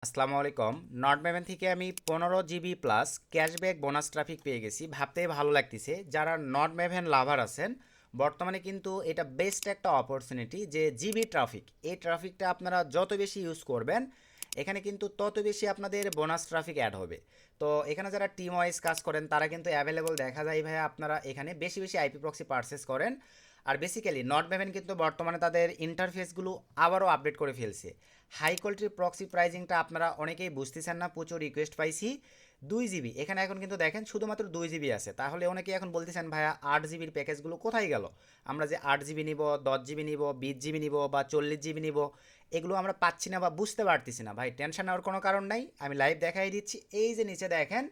আসসালামু আলাইকুম। নট মেভেন থেকে আমি 15 GB plus cashback bonus traffic পেয়ে গেছি, ভাবতেই ভালো লাগতেছে। যারা নট মেভেন লাভার আছেন, বর্তমানে কিন্তু এটা বেস্ট একটা অপরচুনিটি যে জিবি ট্রাফিক, এই ট্রাফিকটা আপনারা যত বেশি ইউজ করবেন এখানে কিন্তু তত বেশি আপনাদের বোনাস ট্রাফিক অ্যাড হবে। তো এখানে যারা টিম ওয়াইজ কাজ করেন তারা কিন্তু অ্যাভেলেবল দেখা যায় ভাইয়া, আপনারা এখানে বেশি বেশি আইপি প্রক্সি পারচেস করেন। আর বেসিক্যালি নট মেভেন কিন্তু বর্তমানে তাদের ইন্টারফেসগুলো আবারও আপডেট করে ফেলছে। হাই কোয়ালিটির প্রক্সি প্রাইজিংটা আপনারা অনেকেই বুঝতেছেন না, প্রচুর রিকোয়েস্ট পাইছি। 2 জিবি এখানে এখন কিন্তু দেখেন শুধুমাত্র 2 জিবি আছে, তাহলে অনেকেই এখন বলতেছেন ভাইয়া 8 জিবির প্যাকেজগুলো কোথায় গেল। আমরা যে 8 জিবি নিব, 10 জিবি নিব, 20 জিবি নিব বা 40 জিবি নিব, এগুলো আমরা পাচ্ছি না বা বুঝতে পারতেছি না। ভাই টেনশন নেওয়ার কোনো কারণ নাই, আমি লাইভ দেখাই দিচ্ছি। এই যে নিচে দেখেন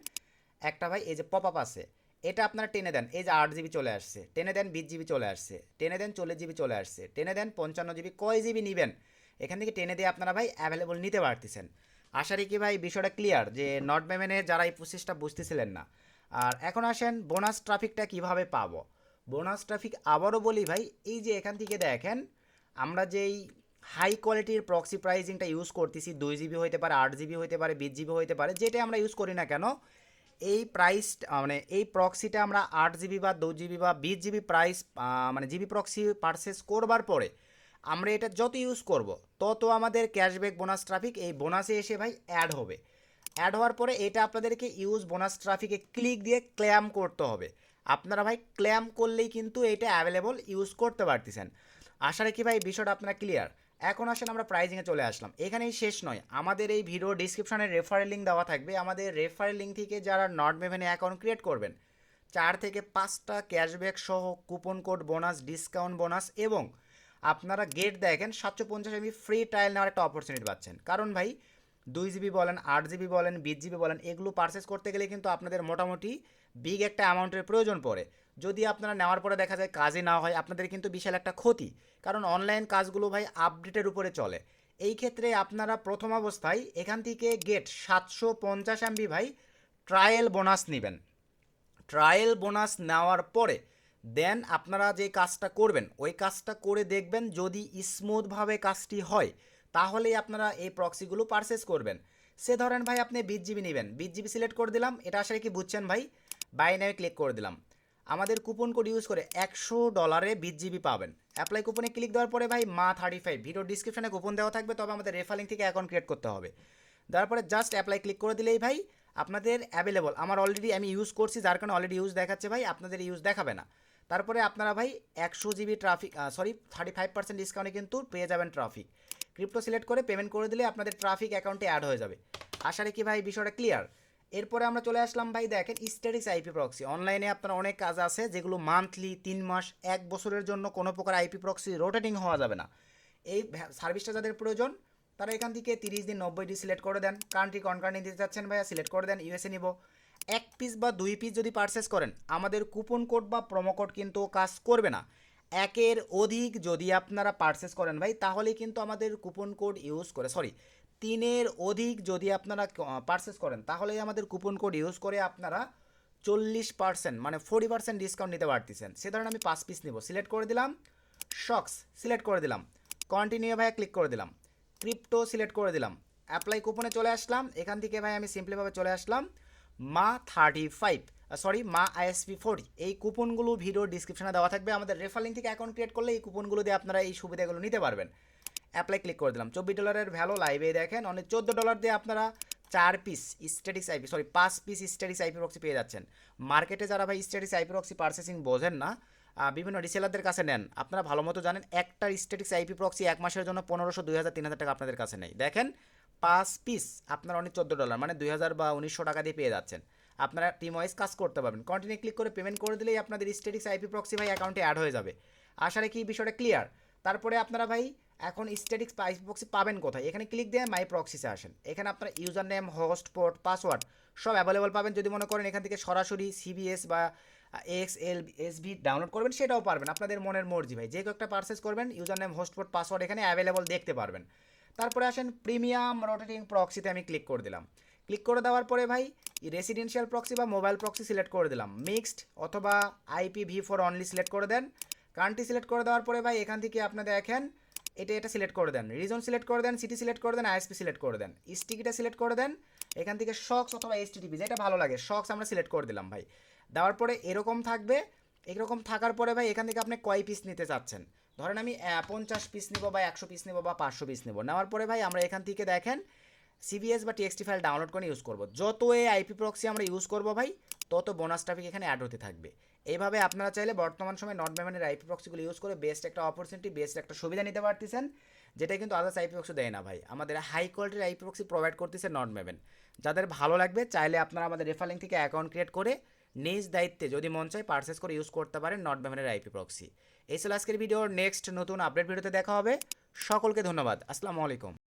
একটা ভাই এই যে পপ আপ আছে, এটা আপনারা টেনে দেন, এই যে 8 জিবি চলে আসছে, টেনে দেন 20 জিবি চলে আসছে, টেনে দেন 40 জিবি চলে আসছে, টেনে দেন 55 জিবি, কয় জিবি নেবেন এখান থেকে টেনে দিয়ে আপনারা ভাই অ্যাভেলেবল নিতে পারতেছেন। আশা রেখি ভাই বিষয়টা ক্লিয়ার যে নট মেমেনে যারা এই প্রসেসটা বুঝতেছিলেন না। আর এখন আসেন বোনাস ট্রাফিকটা কিভাবে পাবো। বোনাস ট্রাফিক আবারও বলি ভাই, এই যে এখান থেকে দেখেন আমরা যেই হাই কোয়ালিটির প্রক্সি প্রাইজিংটা ইউজ করতেছি, 2 জিবি হইতে পারে, 8 জিবি হইতে পারে, 20 জিবি হইতে পারে, যেটা আমরা ইউজ করি না কেন, এই প্রাইস মানে এই প্রক্সিটা আমরা 8 জিবি বা 2 জিবি বা 20 জিবি প্রাইস মানে জিবি প্রক্সি পারচেস করবার পরে আমরা এটা যত ইউজ করব তত আমাদের ক্যাশব্যাক বোনাস ট্রাফিক এই বোনাসে এসে ভাই অ্যাড হবে। অ্যাড হওয়ার পরে এটা আপনাদেরকে ইউজ বোনাস ট্রাফিকে ক্লিক দিয়ে ক্লেম করতে হবে। আপনারা ভাই ক্লেম করলেই কিন্তু এটা অ্যাভেলেবল ইউজ করতে পারতেছেন। আশা রাখি ভাই বিষয়টা আপনারা ক্লিয়ার। এখন আসেন আমরা প্রাইজিংয়ে চলে আসলাম, এখানেই শেষ নয়, আমাদের এই ভিডিও ডিসক্রিপশনে রেফারেল লিঙ্ক দেওয়া থাকবে। আমাদের রেফারেল লিঙ্ক থেকে যারা নট মেভেনে অ্যাকাউন্ট ক্রিয়েট করবেন 4 থেকে 5টা ক্যাশব্যাক সহ coupon code bonus, discount bonus এবং আপনারা গেট দেখেন 750 MB ফ্রি ট্রায়াল নেওয়ার একটা অপরচুনিটি পাচ্ছেন। কারণ ভাই 2 জিবি বলেন, 8 জিবি বলেন, 20 জিবি বলেন, এগুলো পারচেস করতে গেলে কিন্তু আপনাদের মোটামুটি বিগ একটা অ্যামাউন্টের প্রয়োজন পড়ে। যদি আপনারা নেওয়ার পরে দেখা যায় কাজে না হয়, আপনাদের কিন্তু বিশাল একটা ক্ষতি। কারণ অনলাইন কাজগুলো ভাই আপডেটের উপরে চলে। এই ক্ষেত্রে আপনারা প্রথম অবস্থায় এখান থেকে গেট 750 MB ভাই ট্রায়াল বোনাস নেবেন। ট্রায়াল বোনাস নেওয়ার পরে দেন আপনারা যে কাজটা করবেন ওই কাজটা করে দেখবেন, যদি স্মুথভাবে কাজটি হয় তাহলেই আপনারা এই প্রক্সিগুলো পারচেস করবেন। সে ধরেন ভাই আপনি 20 জিবি নেবেন, 20 জিবি সিলেক্ট করে দিলাম, এটা আসলে কি বুঝছেন ভাই, বাই নামে ক্লিক করে দিলাম। আমাদের কুপন কোড ইউজ করে $100 20 জিবি পাবেন। অ্যাপ্লাই কুপনে ক্লিক দেওয়ার পরে ভাই মা35 ভিডিও ডিসক্রিপশনে কুপন দেওয়া থাকবে, তবে আমাদের রেফারিং থেকে অ্যাকাউন্ট ক্রিয়েট করতে হবে। তারপরে জাস্ট অ্যাপ্লাই ক্লিক করে দিলেই ভাই আপনাদের অ্যাভেলেবল, আমার অলরেডি আমি ইউজ করছি যার কারণে অলরেডি ইউজ দেখাচ্ছে ভাই, আপনাদের ইউজ দেখাবে না। তারপরে আপনারা ভাই 100 জিবি ট্রাফিক 35% ডিসকাউন্টে কিন্তু পেয়ে যাবেন ট্রাফিক। ক্রিপ্টো সিলেক্ট করে পেমেন্ট করে দিলে আপনাদের ট্রাফিক অ্যাকাউন্টে অ্যাড হয়ে যাবে। আশা রাখি ভাই বিষয়টা ক্লিয়ার। এরপরে আমরা চলে আসলাম ভাই, দেখেন স্ট্যাটিক্স আইপি প্রক্সি। অনলাইনে আপনার অনেক কাজ আছে যেগুলো মান্থলি, 3 মাস, 1 বছরের জন্য কোনো প্রকার আইপি প্রক্সি রোটেটিং হওয়া যাবে না। এই সার্ভিসটা যাদের প্রয়োজন তারা এখান থেকে 30 দিন 90 দিন সিলেক্ট করে দেন। কান্ট্রি কোন কান্ট্রি নিতে চাচ্ছেন ভাইয়া সিলেক্ট করে দেন, ইউএসএ নিব। 1 পিস বা 2 পিস যদি পারচেস করেন আমাদের কুপন কোড বা প্রোমো কোড কিন্তু কাজ করবে না। একের অধিক যদি আপনারা পারচেস করেন ভাই তাহলে কিন্তু আমাদের কুপন কোড ইউজ করে, সরি, 3-এর অধিক যদি আপনারা পারচেস করেন তাহলেই আমাদের কুপন কোড ইউজ করে আপনারা 40% মানে 40% ডিসকাউন্ট নিতে পারতেছেন। সে ধরেন আমি 5 পিস নিব, সিলেক্ট করে দিলাম, শক্স সিলেক্ট করে দিলাম, কন্টিনিউ ভাইয়া ক্লিক করে দিলাম, ক্রিপ্টো সিলেক্ট করে দিলাম, অ্যাপ্লাই কুপনে চলে আসলাম। এখান থেকে ভাই আমি সিম্পলিভাবে চলে আসলাম মা35, সরি মা ISP40। এই কুপনগুলো ভিডিও ডিসক্রিপশনে দেওয়া থাকবে, আমাদের রেফার লিঙ্ক থেকে অ্যাকাউন্ট ক্রিয়েট করলে এই কুপনগুলো দিয়ে আপনারা এই সুবিধাগুলো নিতে পারবেন। অ্যাপ্লাই ক্লিক করে দিলাম, $24 ভ্যালু লাইভে দেখেন অনেক $14 দিয়ে আপনারা 4 piece statics IP, sorry 5 piece statics IP proxy পেয়ে যাচ্ছেন। মার্কেটে যারা ভাই স্ট্যাটিক্স আইপি প্রক্সি পারচেসিং বোঝেন না, বিভিন্ন রিসেলারদের কাছে নেন, আপনারা ভালো মতো জানেন একটা স্ট্যাটিক্স আইপি প্রক্সি 1 মাসের জন্য 1500, 2000, 3000 টাকা আপনাদের কাছে নেই। দেখেন 5 পিস আপনার অনেক $14 মানে 2000 বা 1900 টাকা দিয়ে পেয়ে যাচ্ছেন। আপনারা টিম ওয়াইজ কাজ করতে পারবেন। কন্টিনিউ ক্লিক করে পেমেন্ট করে দিলেই আপনাদের স্ট্যাটিক্স আইপি প্রক্সি ভাই অ্যাকাউন্টে অ্যাড হয়ে যাবে। আশা রাখি বিষয়টা ক্লিয়ার। তারপরে আপনারা ভাই এখন স্ট্যাটিক্স আইপি প্রক্সি পাবেন কোথায়, এখানে ক্লিক দিয়ে মাই প্রক্সিসে আসেন। এখানে আপনার user name, host, port, password সব অ্যাভেলেবল পাবেন। যদি মনে করেন এখান থেকে সরাসরি সিবিএস বা XLSB ডাউনলোড করবেন সেটাও পারবেন, আপনাদের মনের মর্জি ভাই, যে একটা পারচেস করবেন user name, host, port, password এখানে অ্যাভেলেবল দেখতে পারবেন। তারপরে আসেন প্রিমিয়াম রোটেটিং প্রক্সিতে আমি ক্লিক করে দিলাম। ক্লিক করে দেওয়ার পরে ভাই রেসিডেন্সিয়াল প্রক্সি বা মোবাইল প্রক্সি সিলেক্ট করে দিলাম, মিক্সড অথবা IPv4 অনলি সিলেক্ট করে দেন। কান্ট্রি সিলেক্ট করে দেওয়ার পরে ভাই এখান থেকে আপনি দেখেন এটা সিলেক্ট করে দেন, রিজন সিলেক্ট করে দেন, সিটি সিলেক্ট করে দেন, আইএসপি সিলেক্ট করে দেন, স্টিকিটা সিলেক্ট করে দেন, এখান থেকে শক্স অথবা এইচটিটিপি যেটা ভালো লাগে, শক্স আমরা সিলেক্ট করে দিলাম ভাই। দেওয়ার পরে এরকম থাকবে, এরকম থাকার পরে ভাই এখান থেকে আপনি কয় পিস নিতে চাচ্ছেন, ধরেন আমি 50 পিস নিব বা 100 পিস নিব বা 500 পিস নিব, নেওয়ার পরে ভাই আমরা এখান থেকে দেখেন সিভিএস বা টিএক্সটি ফাইল ডাউনলোড করে ইউজ করব। যত এই আইপি প্রক্সি আমরা ইউজ করব ভাই, তত বোনাস ট্রাফিক এখানে অ্যাড হতে থাকবে। এইভাবে আপনারা চাইলে বর্তমান সময় নট মেভেনের আইপি প্রক্সিগুলো ইউজ করে বেস্ট একটা অপরচুনিটি, বেস্ট একটা সুবিধা নিতে পারতেছেন, যেটা কিন্তু আদার্স আইপি প্রক্সি দেয় না ভাই। আমাদের হাই কোয়ালিটির আইপি প্রক্সি প্রোভাইড করতেছে নট মেভেন। যাদের ভালো লাগবে চাইলে আপনারা আমাদের রেফার লিঙ্ক থেকে অ্যাকাউন্ট ক্রিয়েট করে নিজ দায়িত্বে যদি মন চায় পারচেস করে ইউজ করতে পারেন নট মেভেনের আইপি প্রক্সি। এই ছিল আজকের ভিডিওর, নেক্সট নতুন আপডেট ভিডিওতে দেখা হবে। সকলকে ধন্যবাদ, আসসালামু আলাইকুম।